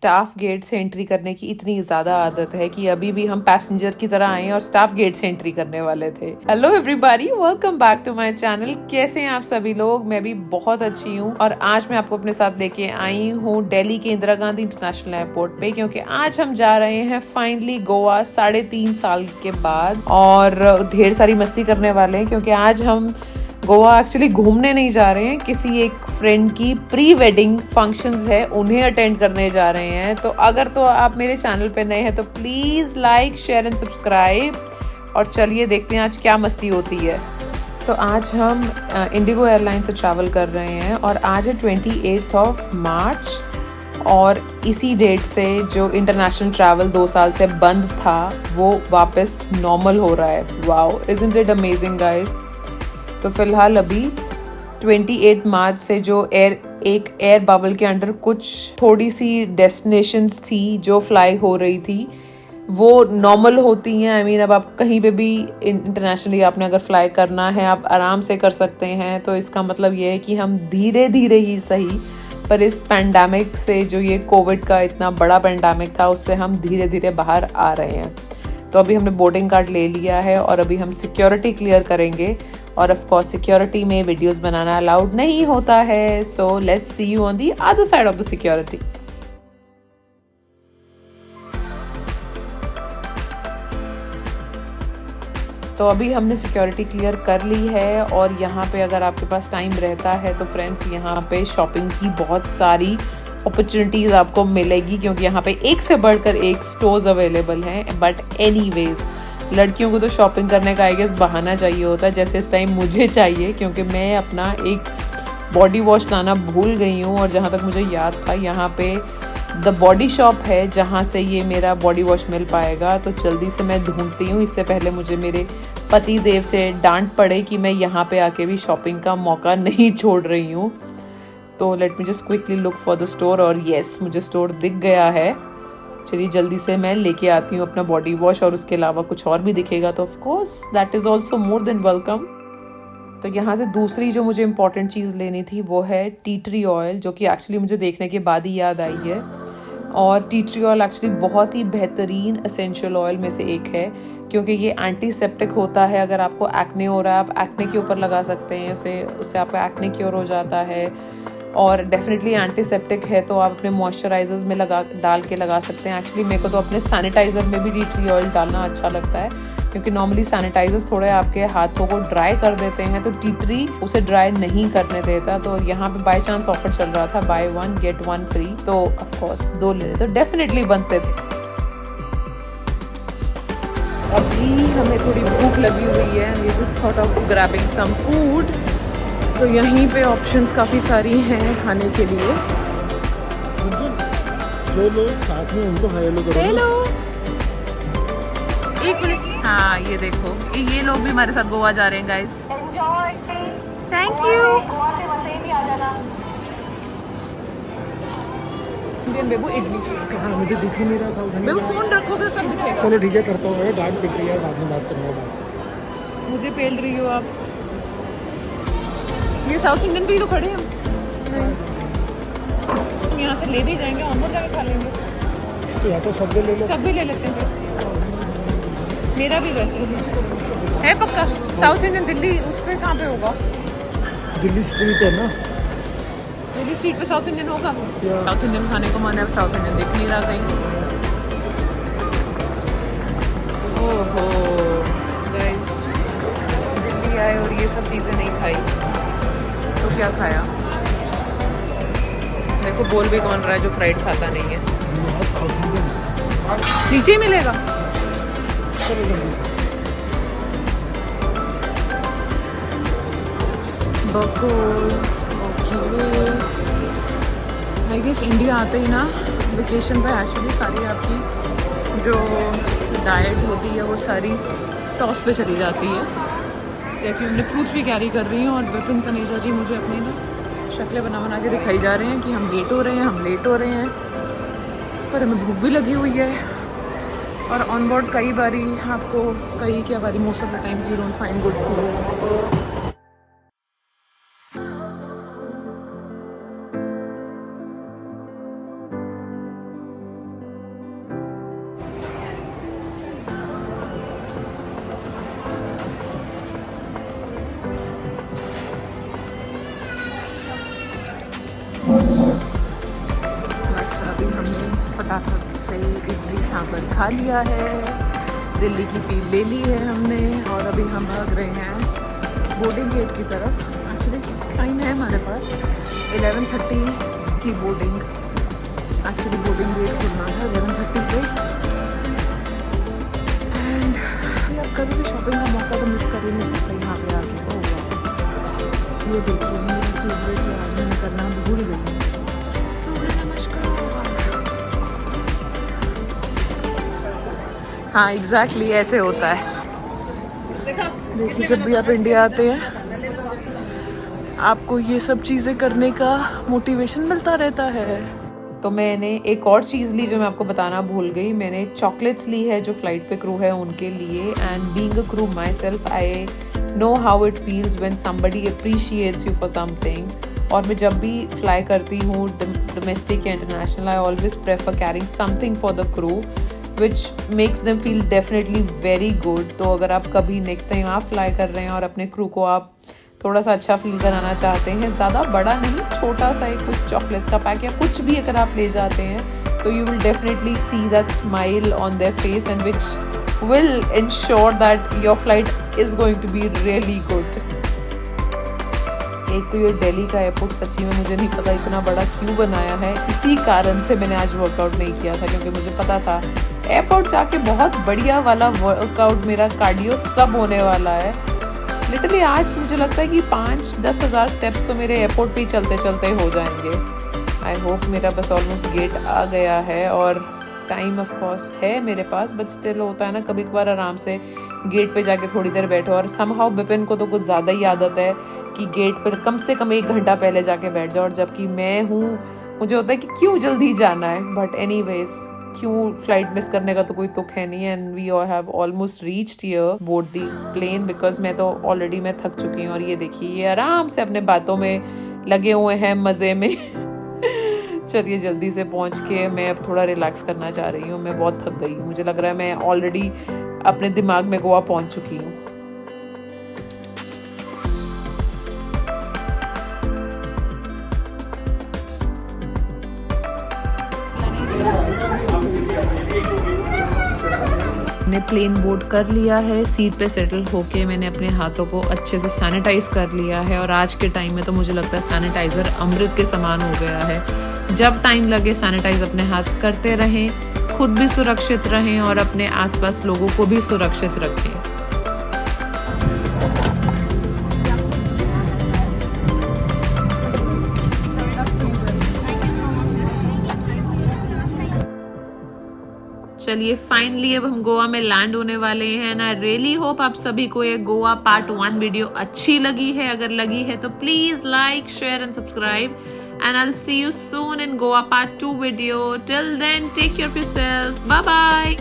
Staff gate से entry करने की इतनी ज़्यादा आदत है कि अभी भी हम पैसेंजर की तरह आए और स्टाफ गेट से एंट्री करने वाले थे। Hello everybody, welcome back to my channel. कैसे हैं आप सभी लोग? मैं भी बहुत अच्छी हूँ और आज मैं आपको अपने साथ लेके आई हूँ दिल्ली के इंदिरा गांधी इंटरनेशनल एयरपोर्ट पे, क्योंकि आज हम जा रहे हैं फाइनली गोवा 3.5 साल के बाद और ढेर सारी मस्ती करने वाले हैं, क्योंकि आज हम गोवा एक्चुअली घूमने नहीं जा रहे हैं, किसी एक फ्रेंड की प्री वेडिंग फंक्शंस है उन्हें अटेंड करने जा रहे हैं। तो अगर तो आप मेरे चैनल पे नए हैं तो please like, share and subscribe. और चलिए देखते हैं आज क्या मस्ती होती है। तो आज हम इंडिगो एयरलाइन से ट्रैवल कर रहे हैं और आज है 28 मार्च और इसी डेट से जो इंटरनेशनल ट्रैवल 2 साल से बंद था वो वापस नॉर्मल हो रहा है। Wow, isn't it amazing guys. तो फिलहाल अभी 28 मार्च से जो एक एयर बबल के अंडर कुछ थोड़ी सी डेस्टिनेशंस थी जो फ्लाई हो रही थी वो नॉर्मल होती हैं। आई मीन अब आप कहीं पे भी इंटरनेशनली आपने अगर फ्लाई करना है आप आराम से कर सकते हैं। तो इसका मतलब ये है कि हम धीरे धीरे ही सही पर इस पैंडेमिक से, जो ये कोविड का इतना बड़ा पैंडेमिक था, उससे हम धीरे धीरे बाहर आ रहे हैं। तो अभी हमने बोर्डिंग कार्ड ले लिया है और अभी हम सिक्योरिटी क्लियर करेंगे और ऑफ कोर्स सिक्योरिटी में वीडियोस बनाना अलाउड नहीं होता है। So let's see you on the other side of the security. तो अभी हमने सिक्योरिटी क्लियर कर ली है और यहाँ पे अगर आपके पास टाइम रहता है तो फ्रेंड्स यहाँ पे शॉपिंग की बहुत सारी अपॉर्चुनिटीज़ आपको मिलेगी, क्योंकि यहाँ पे एक से बढ़कर एक स्टोर्स अवेलेबल हैं। बट एनीवेज लड़कियों को तो शॉपिंग करने का आई गेस बहाना चाहिए होता है, जैसे इस टाइम मुझे चाहिए, क्योंकि मैं अपना एक बॉडी वॉश लाना भूल गई हूँ। और जहाँ तक मुझे याद था यहाँ पे द बॉडी शॉप है जहाँ से ये मेरा बॉडी वॉश मिल पाएगा। तो जल्दी से मैं ढूंढती हूँ, इससे पहले मुझे मेरे पति देव से डांट पड़े कि मैं यहाँ पे आके भी शॉपिंग का मौका नहीं छोड़ रही हूँ। तो let me just quickly look for the store. और येस, मुझे स्टोर दिख गया है। चलिए जल्दी से मैं लेके आती हूँ अपना बॉडी वॉश, और उसके अलावा कुछ और भी दिखेगा तो of course that is also more than welcome. तो यहाँ से दूसरी जो मुझे इंपॉर्टेंट चीज़ लेनी थी वो है टी ट्री ऑयल, जो कि एक्चुअली मुझे देखने के बाद ही याद आई है। और टी ट्री ऑयल एक्चुअली बहुत ही बेहतरीन एसेंशियल ऑयल में से एक है, क्योंकि ये एंटीसेप्टिक होता है। अगर आपको एक्ने हो रहा है आप एक्ने के ऊपर लगा सकते हैं, उससे आपका एक्ने क्योर हो जाता है। और डेफिनेटली एंटीसेप्टिक है तो आप अपने मॉइस्चराइजर्स में डाल के लगा सकते हैं। एक्चुअली मेरे को तो अपने सैनिटाइज़र में भी टी ट्री ऑयल डालना अच्छा लगता है, क्योंकि नॉर्मली सैनिटाइजर्स थोड़े आपके हाथों को ड्राई कर देते हैं, तो टी ट्री उसे ड्राई नहीं करने देता। तो यहाँ पे बाय चांस ऑफर चल रहा था, बाय 1 गेट 1 फ्री, तो ऑफ कोर्स 2 लेने तो डेफिनेटली बनते थे। अभी हमें थोड़ी भूख लगी हुई है, we just thought of grabbing some food. तो यहीं पे ऑप्शंस काफ़ी सारी हैं खाने के लिए। जो लोग साथ में उनको हेलो करो। हेलो, एक मिनट। हाँ ये देखो, ये लोग भी हमारे साथ गोवा जा रहे हैं गाइस। Thank you. गोवा से वसई भी आ जाना। इंडियन बेबू इडली। कहाँ मुझे दिख ही नहीं रहा साउथ बेबू फोन रखोगे तो सब दिखेगा। चलो ठीक है, करता हूँ। डांट पिट रही है, बाद में बात करूँगा। मुझे पेल रही हो आप। ये साउथ इंडियन भी तो खड़े हैं। हम यहाँ से ले भी जाएंगे, ऑनबोर्ड जाके खा लेंगे। तो या तो सब ले लो, सब भी ले लेते हैं। मेरा भी वैसे है पक्का। साउथ इंडियन दिल्ली उस पर कहाँ पे होगा? दिल्ली स्ट्रीट है ना, दिल्ली स्ट्रीट पे साउथ इंडियन होगा। साउथ इंडियन खाने को मन है, साउथ इंडियन दिख नहीं रहा कहीं। ओहो गाइस, दिल्ली आए और ये सब चीज़ें नहीं खाई तो क्या खाया? देखो बोल भी कौन रहा है जो फ्राइड खाता नहीं है। नीचे ही मिलेगा। बकोस ओके। आई गेस इंडिया आते ही ना वेकेशन पे एक्चुअली सारी आपकी जो डाइट होती है वो सारी टॉस पे चली जाती है। जबकि हमने फ्रूट्स भी कैरी कर रही हूँ और विपिन तनेजा जी मुझे अपनी ना शक्लें बना के दिखाई जा रहे हैं कि हम लेट हो रहे हैं, पर हमें भूख भी लगी हुई है। और ऑन बोर्ड कई बारी आपको क्या बारी most of the times you don't find good food. अभी हमने फटाफट से इडली सांभर खा लिया है, दिल्ली की फील ले ली है हमने और अभी हम भाग रहे हैं बोर्डिंग गेट की तरफ। एक्चुअली टाइम है हमारे पास 11:30 की बोर्डिंग। एक्चुअली बोर्डिंग गेट खुलना था 11:30 पे। एंड यार कभी भी शॉपिंग का मौका तो मिस कर ही नहीं सकता यहाँ पे आके। ओह ये देखिए मेरी फेवरेट जो आज मैंने करना भूल गई। सूर्य नमस्कार। हाँ एग्जैक्टली ऐसे होता है। देखिए जब भी आप इंडिया आते हैं आपको ये सब चीज़ें करने का मोटिवेशन मिलता रहता है। तो मैंने एक और चीज़ ली जो मैं आपको बताना भूल गई। मैंने चॉकलेट्स ली है जो फ्लाइट पे क्रू है उनके लिए। And being a crew my self I know how it feels when somebody appreciates you for something. और मैं जब भी फ्लाई करती हूँ डोमेस्टिक या international I always prefer carrying something for the crew which makes them feel definitely very good. तो अगर आप कभी नेक्स्ट टाइम आप फ्लाई कर रहे हैं और अपने क्रू को आप थोड़ा सा अच्छा फील कराना चाहते हैं, ज़्यादा बड़ा नहीं, छोटा सा एक कुछ चॉकलेट्स का पैक या कुछ भी अगर आप ले जाते हैं तो you will definitely see that smile on their face and which will ensure that your flight is going to be really good. एक तो ये दिल्ली का एयरपोर्ट सच्ची में मुझे नहीं पता इतना बड़ा क्यों बनाया है। इसी कारण से मैंने आज वर्कआउट नहीं किया था क्योंकि मुझे पता था एयरपोर्ट जाके बहुत बढ़िया वाला वर्कआउट मेरा कार्डियो सब होने वाला है। लिटरली आज मुझे लगता है कि 5-10 हज़ार स्टेप्स तो मेरे एयरपोर्ट पे ही चलते चलते हो जाएंगे। आई होप मेरा बस ऑलमोस्ट गेट आ गया है और टाइम ऑफ कोर्स है मेरे पास, बट स्टिल होता है ना कभी कभार आराम से गेट पे जाके थोड़ी देर बैठो। और समहाउ विपिन को तो कुछ ज़्यादा ही आदत है कि गेट पर कम से कम 1 घंटा पहले जाके बैठ जाओ, और जबकि मैं हूँ मुझे होता है कि क्यों जल्दी जाना है। बट एनीवेज क्यों फ्लाइट मिस करने का तो कोई तुक है नहीं। And we have almost reached here board the plane because मैं तो ऑलरेडी मैं थक चुकी हूँ। और ये देखिए ये आराम से अपने बातों में लगे हुए हैं मज़े में। चलिए जल्दी से पहुँच के मैं अब थोड़ा रिलैक्स करना चाह रही हूँ। मैं बहुत थक गई हूँ, मुझे लग रहा है मैं ऑलरेडी अपने दिमाग में गोवा पहुँच चुकी हूँ। मैंने प्लेन बोर्ड कर लिया है, सीट पे सेटल होके मैंने अपने हाथों को अच्छे से सैनिटाइज कर लिया है। और आज के टाइम में तो मुझे लगता है सैनिटाइजर अमृत के समान हो गया है। जब टाइम लगे सैनिटाइज अपने हाथ करते रहें, खुद भी सुरक्षित रहें और अपने आसपास लोगों को भी सुरक्षित रखें। चलिए फाइनली अब हम गोवा में लैंड होने वाले हैं। एंड आई रियली होप आप सभी को ये गोवा पार्ट 1 वीडियो अच्छी लगी है। अगर लगी है तो please like, share and subscribe. And I will see you soon in Goa part 2 video. Till then take care of yourself. Bye bye.